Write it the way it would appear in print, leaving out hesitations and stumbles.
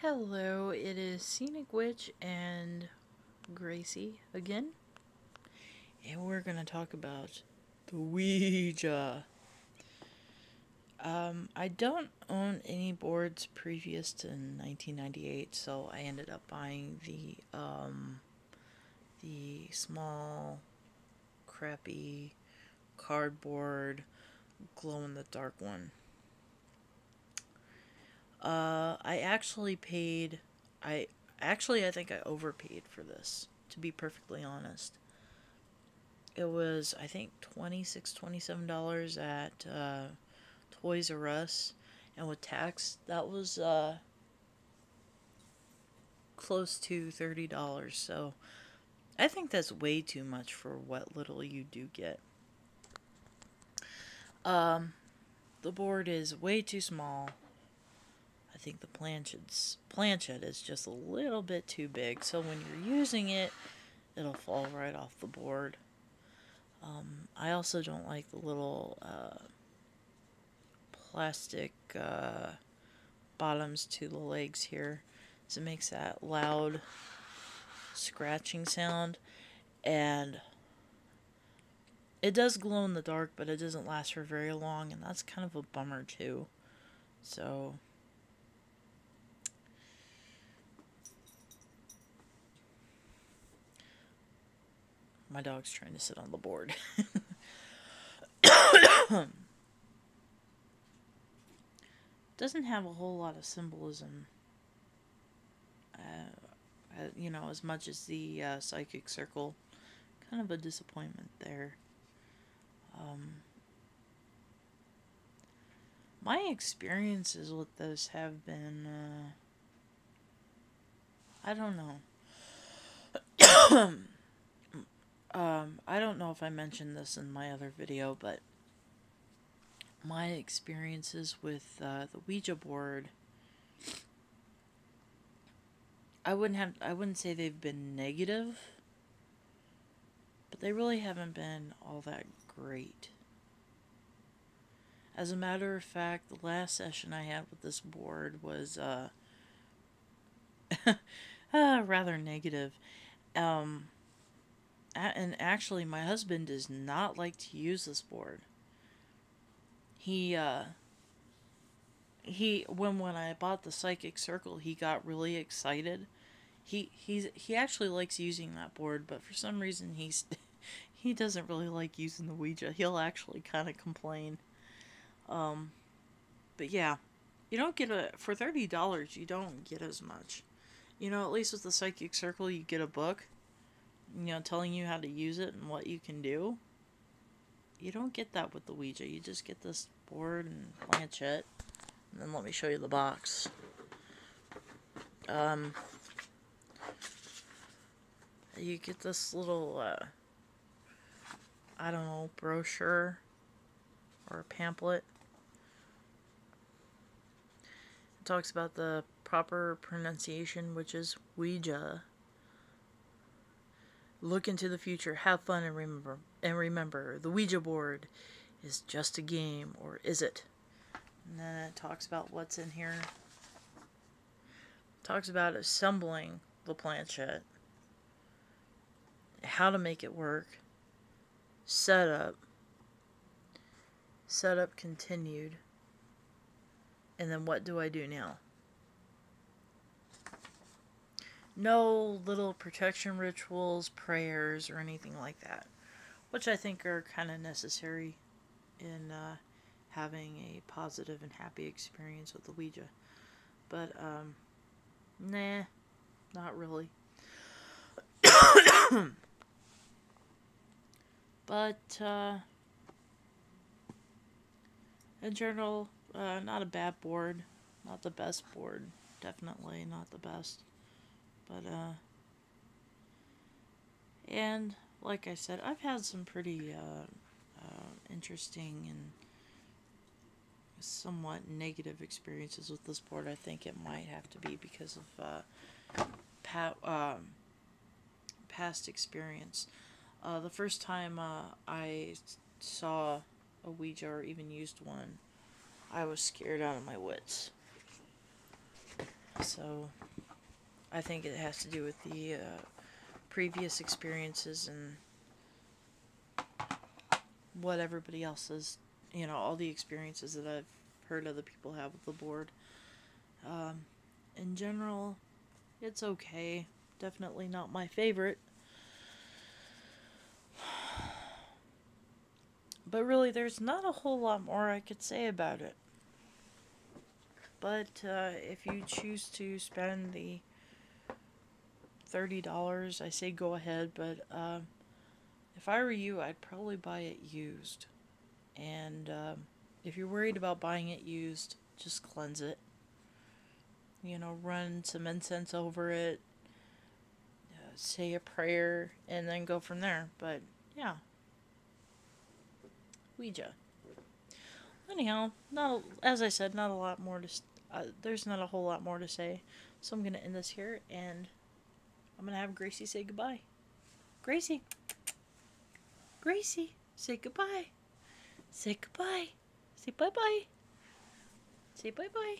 Hello, it is Scenic Witch and Gracie again, and we're gonna talk about the Ouija. I don't own any boards previous to 1998, so I ended up buying the small, crappy, cardboard, glow-in-the-dark one. I actually paid. I think I overpaid for this. To be perfectly honest, it was I think $27 at Toys R Us, and with tax, that was close to $30. So I think that's way too much for what little you do get. Um, the board is way too small. I think the planchet is just a little bit too big, so when you're using it, it'll fall right off the board. I also don't like the little plastic bottoms to the legs here, so it makes that loud scratching sound, and it does glow in the dark, but it doesn't last for very long, and that's kind of a bummer too. So my dog's trying to sit on the board. Doesn't have a whole lot of symbolism, as much as the psychic circle. Kind of a disappointment there. My experiences with this have been, I don't know. I don't know if I mentioned this in my other video, but my experiences with the Ouija board, I wouldn't say they've been negative, but they really haven't been all that great. As a matter of fact, the last session I had with this board was rather negative. And actually, my husband does not like to use this board. When I bought the Psychic Circle, he got really excited. He actually likes using that board, but for some reason he doesn't really like using the Ouija. He'll actually kind of complain. But yeah, you don't get for $30. You don't get as much. At least with the Psychic Circle, you get a book, telling you how to use it and what you can do. You don't get that with the Ouija. You just get this board and planchette. And then let me show you the box. You get this little, I don't know, brochure or a pamphlet. It talks about the proper pronunciation, which is Ouija. Look into the future, have fun, and remember, the Ouija board is just a game, or is it? And then it talks about what's in here. It talks about assembling the planchette, how to make it work, setup continued, and then what do I do now? No little protection rituals, prayers, or anything like that, which I think are kind of necessary in having a positive and happy experience with the Ouija. But, nah, not really. But, in general, not a bad board. Not the best board. Definitely not the best. But, and, like I said, I've had some pretty, interesting and somewhat negative experiences with this board. I think it might have to be because of, past experience. The first time, I saw a Ouija or even used one, I was scared out of my wits. So I think it has to do with the previous experiences and what everybody else is, all the experiences that I've heard other people have with the board. In general, it's okay. Definitely not my favorite. But really, there's not a whole lot more I could say about it. But if you choose to spend the $30, I say go ahead. But if I were you, I'd probably buy it used. And if you're worried about buying it used, just cleanse it. Run some incense over it, say a prayer, and then go from there. But yeah, Ouija. Anyhow, not as I said, not a lot more to. There's not a whole lot more to say, so I'm gonna end this here, and I'm gonna have Gracie say goodbye. Gracie, Gracie, say goodbye. Say goodbye. Say bye bye. Say bye bye.